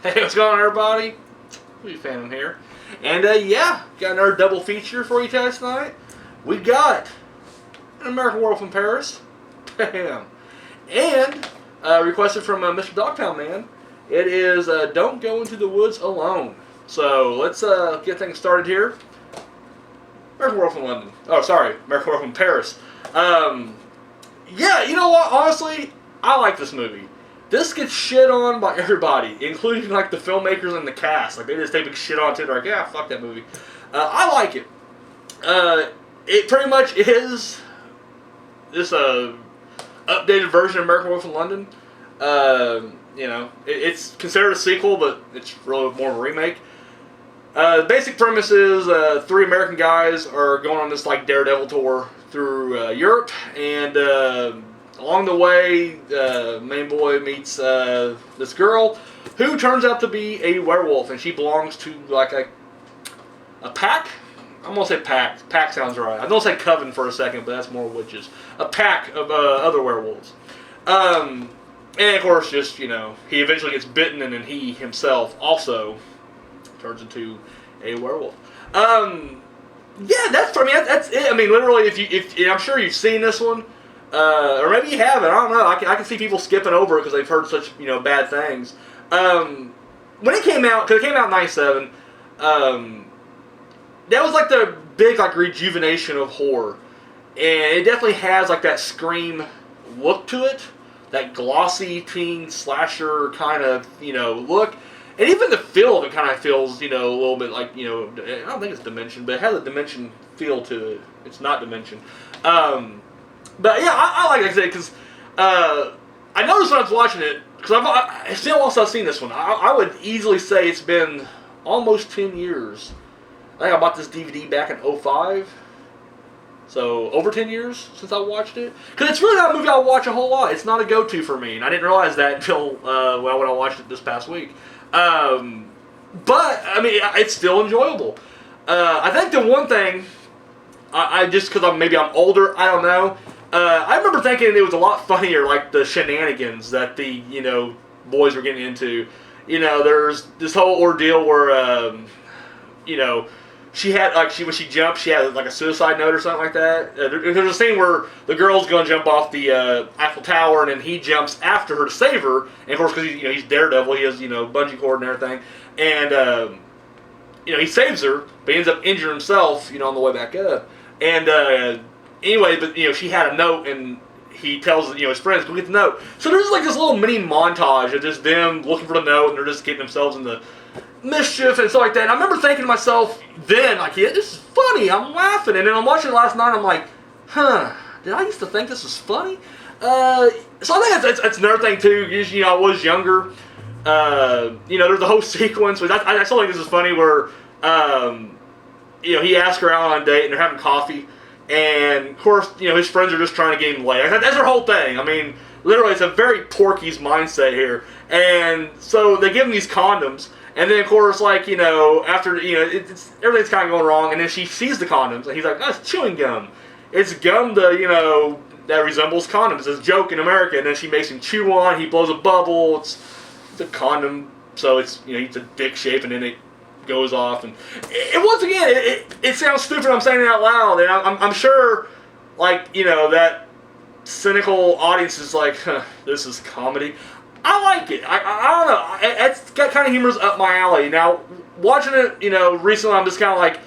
Hey, what's going on, everybody? We Phantom here. And, yeah, got another double feature for you guys tonight. We got an American Werewolf in Paris. Bam. And, requested from Mr. Dogtown Man, it is Don't Go Into the Woods Alone. So, let's get things started here. American Werewolf in London. Oh, sorry, American Werewolf in Paris. Yeah, you know what? Honestly, I like this movie. This gets shit on by everybody, including like the filmmakers and the cast. Like they just take big shit on it. They're like, yeah, fuck that movie. I like it. It pretty much is this updated version of American Werewolf in London. You know, it's considered a sequel, but it's really more of a remake. The basic premise is three American guys are going on this like daredevil tour through Europe, and along the way, main boy meets this girl who turns out to be a werewolf, and she belongs to like a pack. I'm gonna say pack. Pack sounds right. I don't say coven for a second, but that's more witches. A pack of other werewolves. And of course, just he eventually gets bitten, and then he himself also turns into a werewolf. Yeah, that's it. I mean, literally, if I'm sure you've seen this one. Or maybe you haven't. I don't know. I can see people skipping over it because they've heard such bad things. When it came out, because it came out in '97, that was like the big like rejuvenation of horror, and it definitely has like that Scream look to it, that glossy teen slasher kind of look, and even the feel of it kind of feels a little bit like I don't think it's Dimension, but it has a Dimension feel to it. It's not Dimension. But yeah, I like it because I noticed when I was watching it, because it's been a while since I've seen this one. I would easily say it's been almost 10 years. I think I bought this DVD back in '05. So over 10 years since I watched it. Because it's really not a movie I watch a whole lot. It's not a go-to for me. And I didn't realize that until when I watched it this past week. But, I mean, it's still enjoyable. I think the one thing, I just because I'm older, I don't know. I remember thinking it was a lot funnier, like the shenanigans that the boys were getting into. There's this whole ordeal where she had when she jumped, she had like a suicide note or something like that. There's a scene where the girl's gonna jump off the Eiffel Tower, and then he jumps after her to save her. And of course, because he's Daredevil, he has bungee cord and everything, and he saves her, but he ends up injuring himself, on the way back up. And anyway, but she had a note, and he tells his friends, go get the note. So there's like this little mini montage of just them looking for the note, and they're just getting themselves into mischief and stuff like that. And I remember thinking to myself then, like, yeah, this is funny. I'm laughing, and then I'm watching it last night. I'm like, did I used to think this was funny? So I think that's another thing too. I was younger. There's the whole sequence. Which I still think this is funny where he asked her out on a date, and they're having coffee. And, of course, his friends are just trying to get him laid. That's their whole thing. I mean, literally, it's a very Porky's mindset here. And so they give him these condoms. And then, of course, like, after, everything's kind of going wrong. And then she sees the condoms. And he's like, oh, it's chewing gum. It's gum that resembles condoms. It's a joke in America. And then she makes him chew on. He blows a bubble. It's a condom. So it's, it's a dick shape. And then it goes off, and once again, it sounds stupid. I'm saying it out loud, and I'm sure, like that cynical audience is like, this is comedy. I like it. I don't know. It's got kind of humor's up my alley. Now, watching it, recently, I'm just kind of like,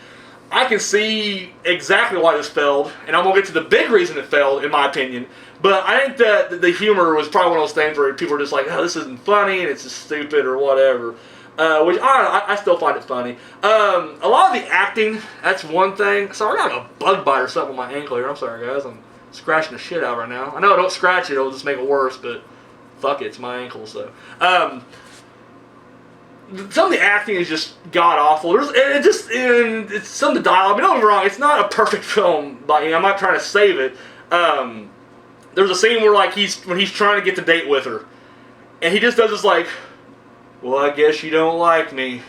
I can see exactly why this failed, and I'm gonna get to the big reason it failed, in my opinion. But I think that the humor was probably one of those things where people are just like, oh, this isn't funny, and it's just stupid or whatever. Which I still find it funny. A lot of the acting, that's one thing. Sorry, I got a bug bite or something on my ankle here. I'm sorry, guys. I'm scratching the shit out right now. I know I don't scratch it; it'll just make it worse. But fuck it, it's my ankle. So, some of the acting is just god awful. It's some of the dialogue. I mean, don't get me wrong; it's not a perfect film, but I'm not trying to save it. There's a scene where when he's trying to get the date with her, and he just does this like, well, I guess you don't like me.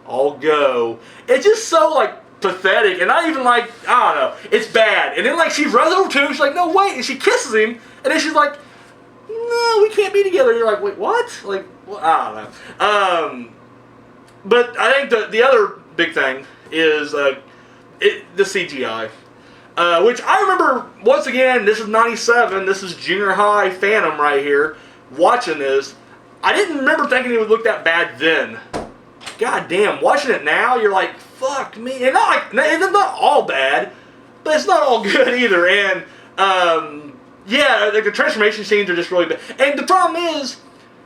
I'll go. It's just so, pathetic. And not even, I don't know. It's bad. And then, she runs over to him. She's like, no, wait. And she kisses him. And then she's like, no, we can't be together. You're like, wait, what? Like, well, I don't know. But I think the other big thing is the CGI. Which I remember, once again, this is 97, this is junior high Phantom right here, watching this. I didn't remember thinking it would look that bad then. God damn, watching it now, you're like, fuck me. And it's not all bad, but it's not all good either. And, yeah, the transformation scenes are just really bad. And the problem is,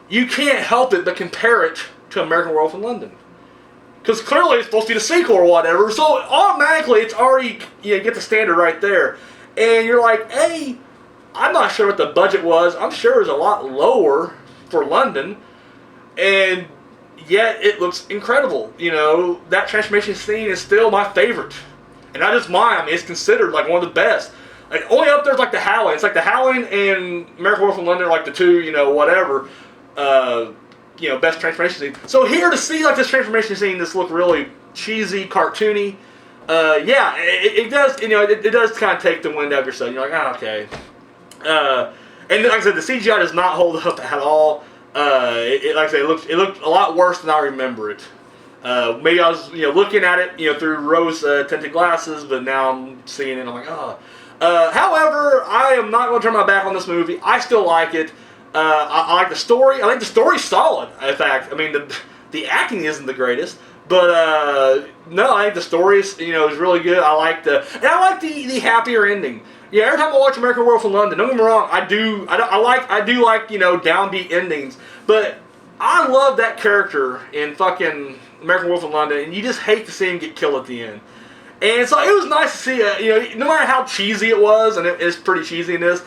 you can't help it but compare it to American Werewolf in London. Because clearly it's supposed to be the sequel or whatever, so automatically it's already, you get the standard right there. And you're like, hey, I'm not sure what the budget was. I'm sure it was a lot lower for London. And yet it looks incredible. That transformation scene is still my favorite. And not just mine, I mean, it's considered like one of the best. Like, only up there's like the Howling. It's like the Howling and American Werewolf in London are like the two, whatever. Best transformation scene. So here to see like this transformation scene, this look really cheesy, cartoony. Yeah, it does. It does kind of take the wind out of your sail. You're like, okay. And like I said, the CGI does not hold up at all. Like I said, it looked a lot worse than I remember it. Maybe I was looking at it through rose tinted glasses, but now I'm seeing it and I'm like, oh. However, I am not going to turn my back on this movie. I still like it. I like the story. I think the story's solid. In fact, I mean the acting isn't the greatest, but no, I think the story is really good. I like the happier ending. Yeah, every time I watch American Werewolf in London, don't get me wrong, I do like downbeat endings, but I love that character in fucking American Werewolf in London, and you just hate to see him get killed at the end. And so it was nice to see, no matter how cheesy it was, and it's pretty cheesy in this,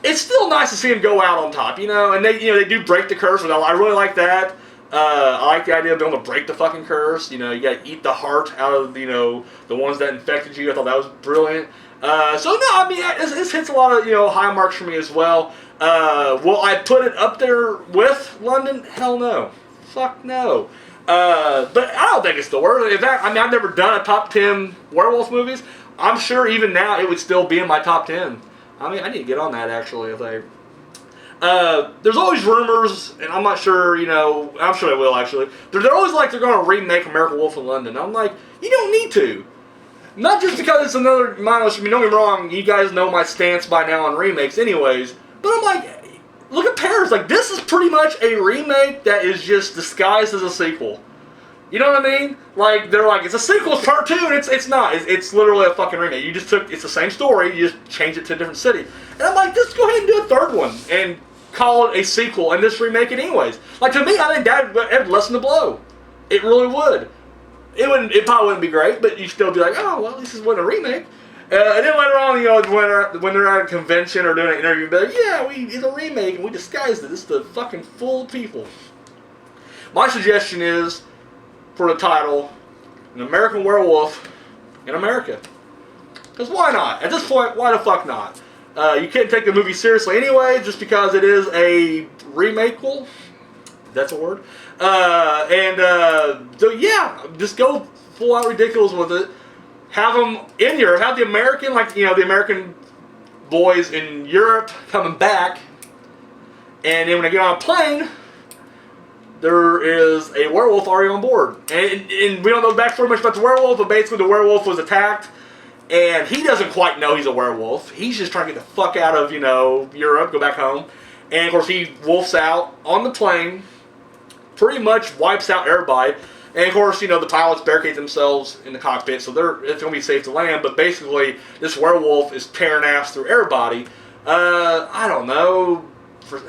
it's still nice to see him go out on top, and they do break the curse, and I really like that. I like the idea of being able to break the fucking curse. You gotta eat the heart out of, the ones that infected you. I thought that was brilliant. So no, I mean, this hits a lot of, high marks for me as well. Will I put it up there with London? Hell no. Fuck no. But I don't think it's the worst. In fact, I mean, I've never done a top 10 werewolf movies. I'm sure even now it would still be in my top 10. I mean, I need to get on that, actually, I think. There's always rumors, and I'm not sure, I'm sure they will, actually. They're always like they're going to remake American Werewolf in London. I'm like, you don't need to. Not just because it's another mindless, don't get me wrong, you guys know my stance by now on remakes anyways, but I'm like, look at Paris, like, this is pretty much a remake that is just disguised as a sequel. You know what I mean? Like, they're like, it's a sequel, it's part 2, and it's not. It's literally a fucking remake. It's the same story, you just change it to a different city. And I'm like, just go ahead and do a third one, and call it a sequel, and just remake it anyways. Like, to me, I think that would lessen the blow. It really would. It probably wouldn't be great, but you still be like, oh, well, this wasn't a remake. And then later on, when they're at a convention or doing an interview, they're like, yeah, it's a remake, and we disguised it. It's the fucking full people. My suggestion is, for the title, An American Werewolf in America. Because why not? At this point, why the fuck not? You can't take the movie seriously anyway, just because it is a remake-ul. That's a word. So yeah, just go full out ridiculous with it. Have them in Europe. Have the American, the American boys in Europe coming back. And then when they get on a plane, there is a werewolf already on board. And we don't know backstory much about the werewolf, but basically the werewolf was attacked. And he doesn't quite know he's a werewolf. He's just trying to get the fuck out of, Europe, go back home. And of course he wolfs out on the plane, pretty much wipes out everybody. And of course, the pilots barricade themselves in the cockpit, so it's going to be safe to land. But basically, this werewolf is tearing ass through everybody. I don't know.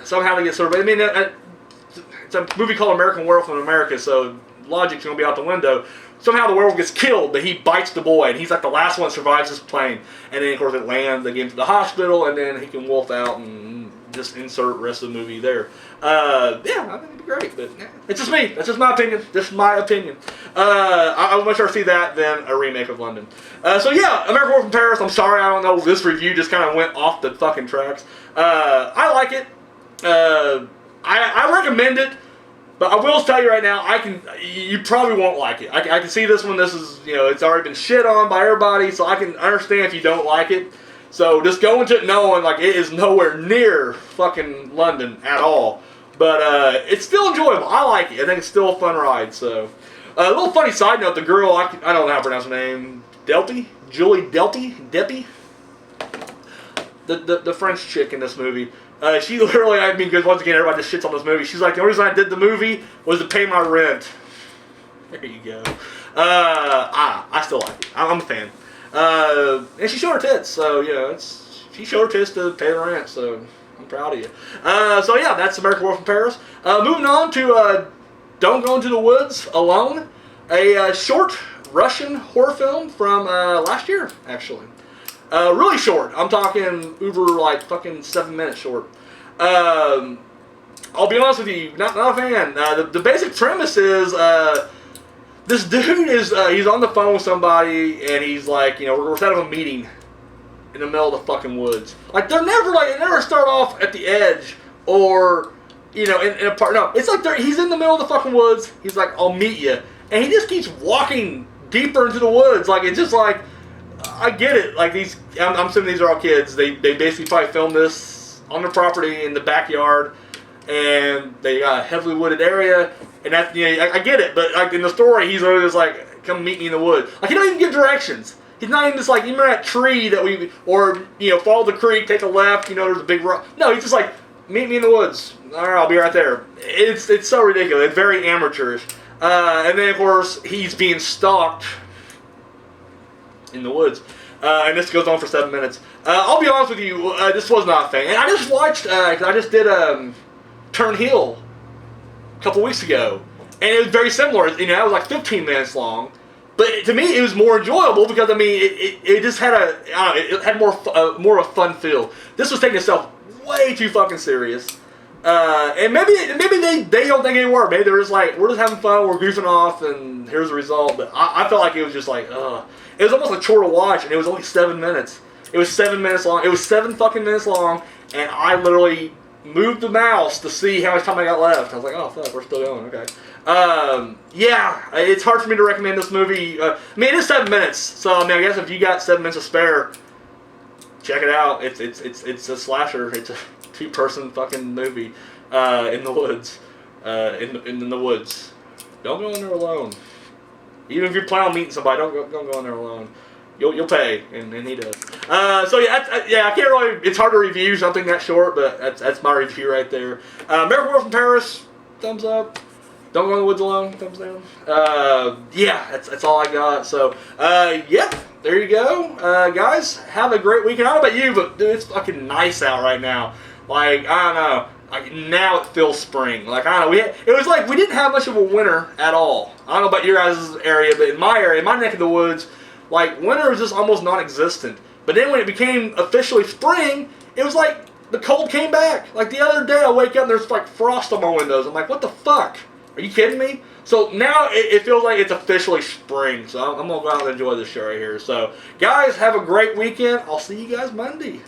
Somehow they get sort of... I mean, it's a movie called American Werewolf in America, so logic's going to be out the window. Somehow the werewolf gets killed, but he bites the boy, and he's like the last one that survives this plane. And then, of course, it lands, they get him to the hospital, and then he can wolf out and just insert the rest of the movie there. Yeah, I think it'd be great, but it's just me. That's just my opinion. Just my opinion. I would much rather see that than a remake of London. So yeah, American Werewolf in Paris. I'm sorry, I don't know. This review just kind of went off the fucking tracks. I like it. I recommend it. But I will tell you right now, you probably won't like it. I can see this one. This is, it's already been shit on by everybody, so I can understand if you don't like it. So just go into it knowing like it is nowhere near fucking London at all. But it's still enjoyable. I like it. I think it's still a fun ride. So a little funny side note: the girl I don't know how to pronounce her name. Julie Delpy. The French chick in this movie. She literally, I mean, because once again, everybody just shits on this movie. She's like, the only reason I did the movie was to pay my rent. There you go. I still like it. I'm a fan. And she showed her tits, so, you know, she showed her tits to pay the rent, so I'm proud of you. So, yeah, that's American Werewolf in Paris. Moving on to Don't Go Into the Woods Alone, a short Russian horror film from last year, actually. Really short. I'm talking uber like fucking 7 minutes short. I'll be honest with you, not a fan. The basic premise is this dude is he's on the phone with somebody and he's like, you know, we're set up a meeting in the middle of the fucking woods. Like they never start off at the edge or you know in a part. No, it's like he's in the middle of the fucking woods. He's like, I'll meet you, and he just keeps walking deeper into the woods. Like it's just like. I get it. Like I'm assuming these are all kids. They basically probably filmed this on their property in the backyard, and they got a heavily wooded area. And that's I get it. But like in the story, he's always like, "Come meet me in the woods." Like he don't even give directions. He's not even just like, you remember that tree that follow the creek, take a left. You know, there's a big rock. No, he's just like, meet me in the woods. All right, I'll be right there. It's so ridiculous. It's very amateurish. And then of course he's being stalked in the woods, and this goes on for 7 minutes. I'll be honest with you, this was not a thing. And I just watched, cause I just did Turn Heel a couple weeks ago, and it was very similar. You know, it was like 15 minutes long, but to me it was more enjoyable because I mean it just had it had more of a fun feel. This was taking itself way too fucking serious. And maybe they don't think it worked. Maybe they're just like, we're just having fun, we're goofing off, and here's the result. But I felt like it was just like, it was almost a chore to watch, and it was only 7 minutes. It was 7 minutes long. It was 7 fucking minutes long, and I literally moved the mouse to see how much time I got left. I was like, oh fuck, we're still going. Okay. Yeah, it's hard for me to recommend this movie. I mean, it is 7 minutes, so I mean, I guess if you got 7 minutes to spare, check it out. It's a slasher. It's a 2-person fucking movie in the woods. In the woods. Don't go in there alone. Even if you're planning on meeting somebody, don't go in there alone. You'll pay, and he does. So I can't really. It's hard to review something that short, but that's my review right there. American Werewolf in Paris, thumbs up. Don't go in the woods alone, thumbs down. Yeah, that's all I got. So yeah, there you go, guys. Have a great weekend. I don't know about you, but dude, it's fucking nice out right now. Like I don't know. Like now it feels spring. Like I don't know, it was like we didn't have much of a winter at all. I don't know about your guys' area, but in my area, in my neck of the woods, like winter was just almost non-existent. But then when it became officially spring, it was like the cold came back. Like the other day, I wake up and there's like frost on my windows. I'm like, what the fuck? Are you kidding me? So now it feels like it's officially spring. So I'm gonna go out and enjoy this show right here. So guys, have a great weekend. I'll see you guys Monday.